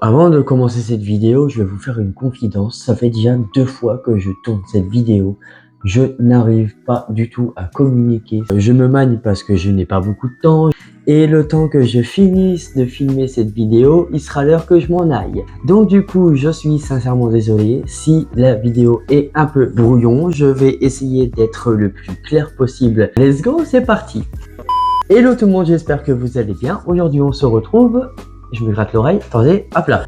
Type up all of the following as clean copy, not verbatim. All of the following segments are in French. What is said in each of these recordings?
Avant de commencer cette vidéo, je vais vous faire une confidence. Ça fait déjà 2 fois que je tourne cette vidéo. Je n'arrive pas du tout à communiquer. Je me manie parce que je n'ai pas beaucoup de temps. Et le temps que je finisse de filmer cette vidéo, il sera l'heure que je m'en aille. Donc du coup, je suis sincèrement désolé si la vidéo est un peu brouillon. Je vais essayer d'être le plus clair possible. Let's go, c'est parti. Hello tout le monde, j'espère que vous allez bien. Aujourd'hui, on se retrouve... Je me gratte l'oreille, attendez, hop là.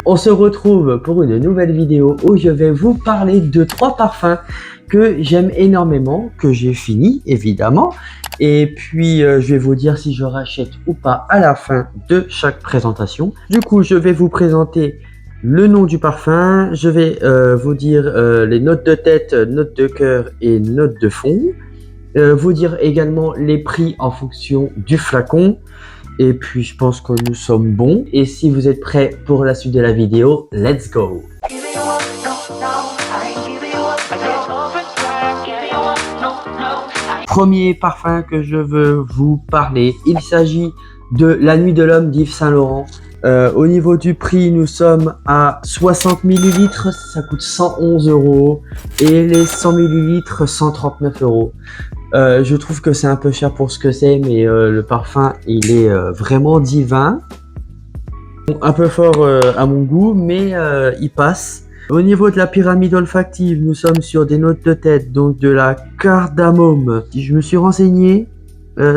On se retrouve pour une nouvelle vidéo où je vais vous parler de 3 parfums que j'aime énormément, que j'ai fini évidemment. Et puis je vais vous dire si je rachète ou pas à la fin de chaque présentation. Du coup, je vais vous présenter le nom du parfum, je vais vous dire les notes de tête, notes de cœur et notes de fond. Vous dire également les prix en fonction du flacon. Et puis je pense que nous sommes bons. Et si vous êtes prêts pour la suite de la vidéo, let's go! Premier parfum que je veux vous parler, il s'agit de La Nuit de l'Homme d'Yves Saint Laurent. Au niveau du prix, nous sommes à 60 ml, ça coûte 111 €. Et les 100 ml, 139 €. Je trouve que c'est un peu cher pour ce que c'est, mais le parfum il est vraiment divin. Un peu fort à mon goût, mais il passe. Au niveau de la pyramide olfactive, nous sommes sur des notes de tête, donc de la cardamome. Si je me suis renseigné,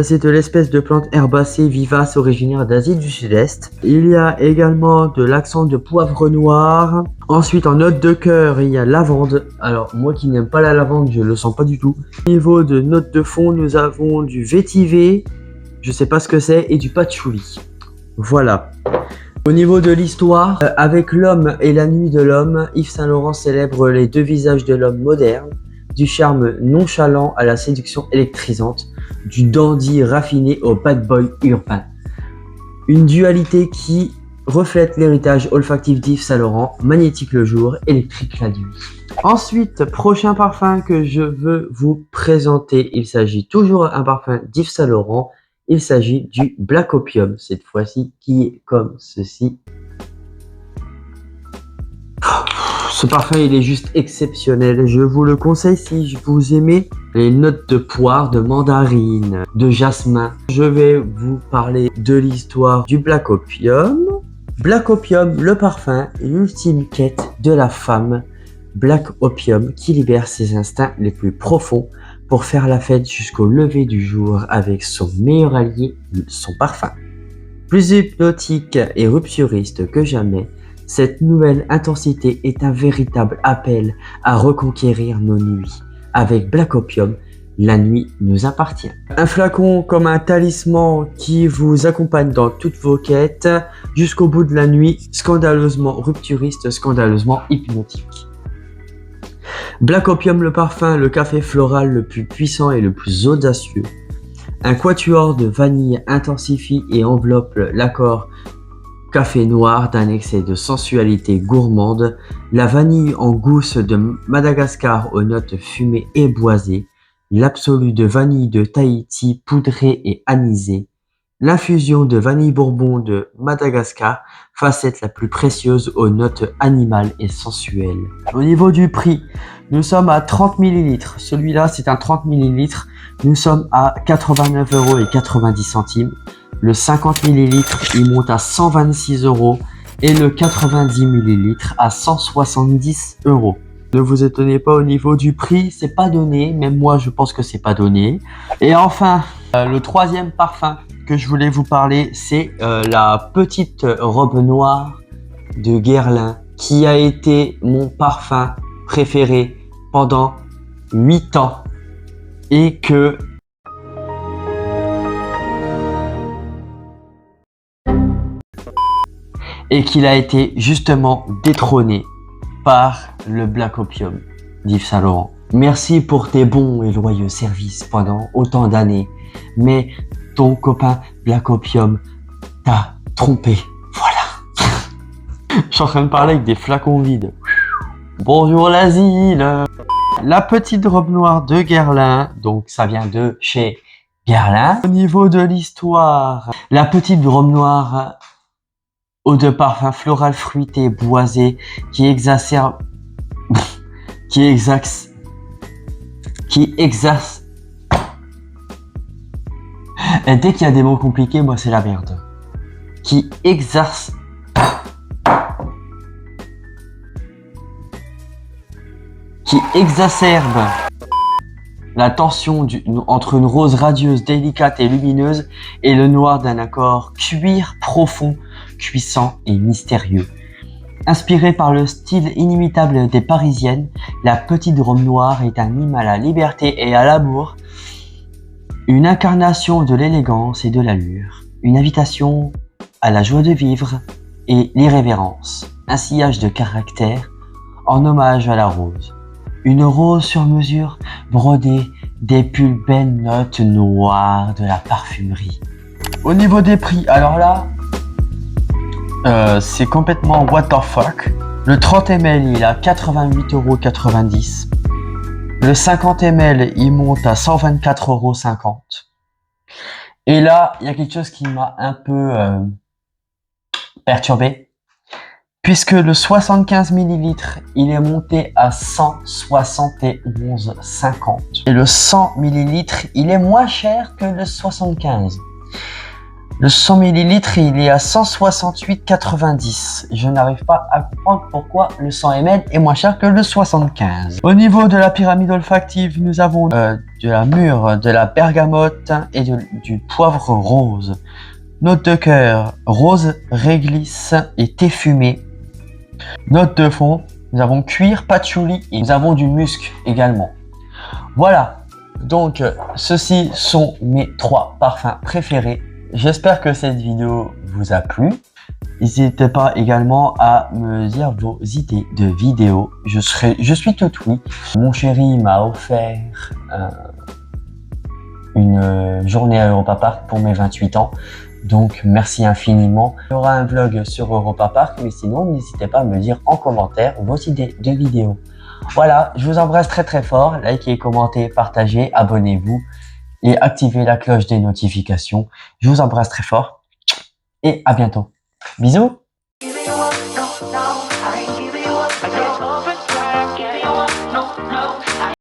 c'est de l'espèce de plante herbacée vivace originaire d'Asie du Sud-Est. Il y a également de l'accent de poivre noir. Ensuite, en note de cœur, il y a lavande. Alors, moi qui n'aime pas la lavande, je le sens pas du tout. Au niveau de note de fond, nous avons du vétiver, je sais pas ce que c'est, et du patchouli. Voilà. Au niveau de l'histoire, avec L'Homme et la Nuit de l'Homme, Yves Saint Laurent célèbre les 2 visages de l'homme moderne, du charme nonchalant à la séduction électrisante, du dandy raffiné au bad boy urbain. Une dualité qui reflète l'héritage olfactif d'Yves Saint Laurent, magnétique le jour, électrique la nuit. Ensuite, prochain parfum que je veux vous présenter, il s'agit toujours d'un parfum d'Yves Saint Laurent. Il s'agit du Black Opium, cette fois-ci, qui est comme ceci. Ce parfum, il est juste exceptionnel. Je vous le conseille si vous aimez les notes de poire, de mandarine, de jasmin. Je vais vous parler de l'histoire du Black Opium. Black Opium, le parfum, l'ultime quête de la femme. Black Opium qui libère ses instincts les plus profonds pour faire la fête jusqu'au lever du jour avec son meilleur allié, son parfum. Plus hypnotique et rupturiste que jamais, cette nouvelle intensité est un véritable appel à reconquérir nos nuits. Avec Black Opium, la nuit nous appartient. Un flacon comme un talisman qui vous accompagne dans toutes vos quêtes jusqu'au bout de la nuit, scandaleusement rupturiste, scandaleusement hypnotique. Black Opium, le parfum, le café floral le plus puissant et le plus audacieux. Un quatuor de vanille intensifie et enveloppe l'accord café noir d'un excès de sensualité gourmande, la vanille en gousse de Madagascar aux notes fumées et boisées, l'absolu de vanille de Tahiti poudrée et anisée, l'infusion de vanille bourbon de Madagascar, facette la plus précieuse aux notes animales et sensuelles. Au niveau du prix, nous sommes à 30 ml. Celui-là, c'est un 30 ml. Nous sommes à 89,90 €. Le 50 ml, il monte à 126 € et le 90 ml à 170 €. Ne vous étonnez pas au niveau du prix, c'est pas donné. Même moi, je pense que c'est pas donné. Et enfin, le troisième parfum que je voulais vous parler, c'est la petite robe noire de Guerlain qui a été mon parfum préféré pendant 8 ans et qu'il a été justement détrôné par le Black Opium d'Yves Saint Laurent. Merci pour tes bons et loyaux services pendant autant d'années, mais ton copain Black Opium t'a trompé. Voilà. Je suis en train de parler avec des flacons vides. Bonjour l'asile. La petite robe noire de Guerlain, donc ça vient de chez Guerlain. Au niveau de l'histoire, la petite robe noire Eau de parfum floral fruité, boisé, qui exacerbe... qui exerce... Et dès qu'il y a des mots compliqués, moi c'est la merde. Qui exerce... qui exacerbe la tension entre une rose radieuse, délicate et lumineuse et le noir d'un accord cuir profond, puissant et mystérieux. Inspirée par le style inimitable des Parisiennes, la petite robe noire est un hymne à la liberté et à l'amour, une incarnation de l'élégance et de l'allure, une invitation à la joie de vivre et l'irrévérence, un sillage de caractère en hommage à la rose. Une rose sur mesure brodée des plus belles notes noires de la parfumerie. Au niveau des prix, alors là, c'est complètement what the fuck. Le 30 ml il est à 88,90 €. Le 50 ml il monte à 124,50 €. Et là, il y a quelque chose qui m'a un peu perturbé. Puisque le 75 ml, il est monté à 171,50 €. Et le 100 ml, il est moins cher que le 75. Le 100 ml, il est à 168,90 €. Je n'arrive pas à comprendre pourquoi le 100 ml est moins cher que le 75. Au niveau de la pyramide olfactive, nous avons de la mûre, de la bergamote et du poivre rose. Note de cœur, rose, réglisse et thé fumé. Note de fond, nous avons cuir, patchouli et nous avons du musc également. Voilà, donc ceux-ci sont mes 3 parfums préférés. J'espère que cette vidéo vous a plu. N'hésitez pas également à me dire vos idées de vidéos. Je suis tout oui. Mon chéri m'a offert une journée à Europa Park pour mes 28 ans. Donc merci infiniment. Il y aura un vlog sur Europa Park, mais sinon n'hésitez pas à me dire en commentaire vos idées de vidéos. Voilà, je vous embrasse très très fort. Likez, commentez, partagez, abonnez-vous et activez la cloche des notifications. Je vous embrasse très fort et à bientôt. Bisous. No, no, I ain't giving you up. I just love it, girl. Giving you up. No, no.